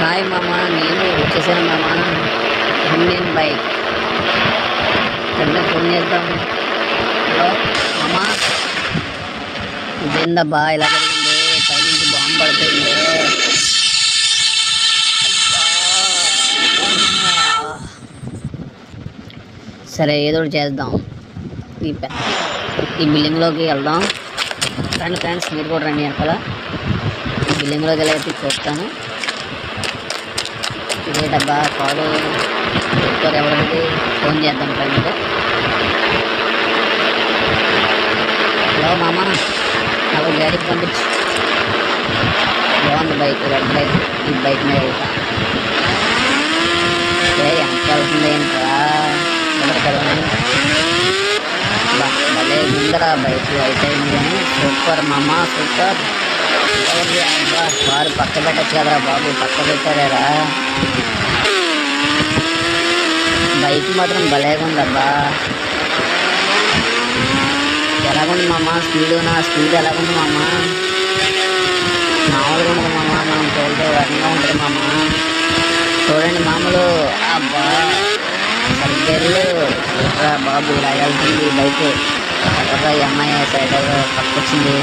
Hi మామ, నేను వచ్చేసాను మామ. ఇండియన్ బైక్ ఎక్కడ ఫోన్ చేద్దాం. హలో మామ, ఇదేందబ్బా ఇలా జరిగింది? పైనుంచి బాంబు పడిపోయింది. సరే, ఏదో ఒకటి చేద్దాం. ఈ బిల్డింగ్లోకి వెళ్దాం. రండి ఫ్రెండ్స్, మీరు కూడా రండి. వెనకాల బిల్డింగ్లోకి వెళ్ళి చూస్తాను. ఇదే డబ్బా కాదు, ఎవరికి ఫోన్ చేద్దాం ఫ్రెండ్. హలో మామ, నాకు గాడికి పంపించు. బాగుంది బైక్, రెడ్ బైక్. ఈ బైక్ మీద వెళ్తా. ఎంత వెళ్తుంది ఏంట్రా? భలే ముందర బైక్ అయితే కానీ సూపర్ మామ, సూపర్. వారు పక్క పెట్టచ్చు కదరా బాబు, పక్క పెట్టారా? బైక్ మాత్రం భలేగా ఉందబ్బా. ఎలాగుంది మామ స్పీడ్? నా స్పీడ్ ఎలాగుంది మామ? మామూలుగా ఉండదు మామ, మనం తోలితే వర్ణంగా ఉంటుంది మామ. చూడండి మామూలు. అబ్బా సరిగ్గా బాబు, ఇలా వెళ్తుంది బైక్. ఎక్కడరా ఈ అమ్మాయి సైడ్ పక్కొచ్చింది,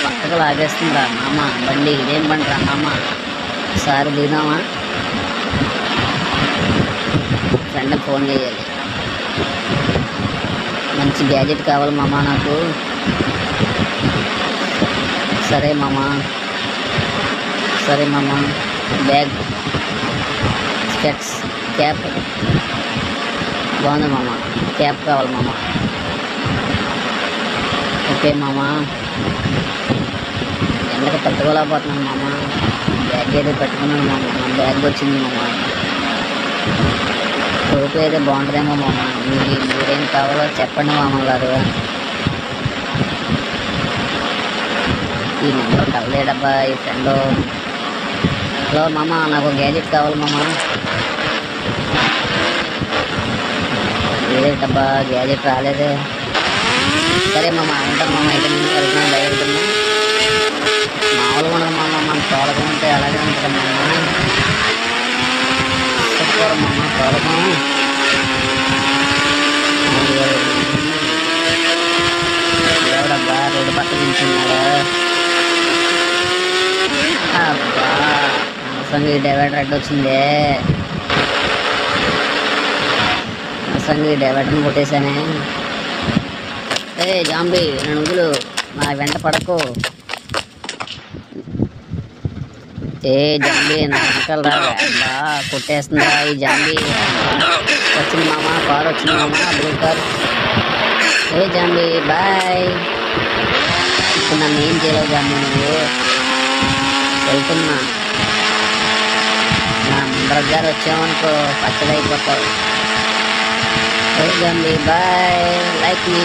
పక్కకు లాగేస్తుందిరా మామ బండి. ఇదేం బండి రా మామ? ఒకసారి దిగుదామా? ఫ్రెండ్కి ఫోన్ చేయాలి. మంచి గ్యాజెట్ కావాలి మామ నాకు. సరే మామ, సరే మామ. బ్యాగ్, స్కెట్స్, క్యాప్ బాగుంది మామ. క్యాప్ కావాలి మామ. ఓకే మామ. ఎండకు తట్టుకోలేకపోతున్నాను మామ. బ్యాగ్ అయితే పెట్టుకున్నాను మామ. బ్యాగ్ వచ్చింది మామ. టోపీ అయితే బాగుంటుందేమో మామ. మీరేం కావాలో చెప్పండి మామ గారు. ఈ నెంబర్ కలలేడబ్బా ఈ ఫ్రెండ్. హలో మామ, నాకు గ్యాజెట్ కావాలి మామ. ఏదేటబ్బా గ్యాజెట్ రాలేదే. సరే మామ, ఉంటాను మామ. అయితే నేను వెళ్తున్నాను, బయలుదేరుతున్నా. మామూలుగా ఉండదు మామ, మన తోలగా ఉంటే అలాగే ఉంటుంది మామ. సూపర్ మామ, తోలకం. ఎవడబ్బా రోడ్డు పక్క నించున్నాడు? అబ్బా అసలు డైవర్టర్ అడ్డు వచ్చిందే. అసలు డైవర్టర్ని కొట్టేశానే. జాంబీ, నన్ను వదులు, నా వెంట పడకు. జాంబీ నా వెనకాల రా. అబ్బా కొట్టేస్తుందా ఈ జాంబీ? వచ్చింది మామ, కార్ వచ్చింది మామ, బ్లూ కార్. Zombie bye. ఇప్పుడు నన్ను ఏం చేయలేవు జాంబీ, నువ్వు. వెళ్తున్నా. నా ముందర గారు వచ్చామనుకో పచ్చడైపోతావు. Zombie boy. లైక్ మీ.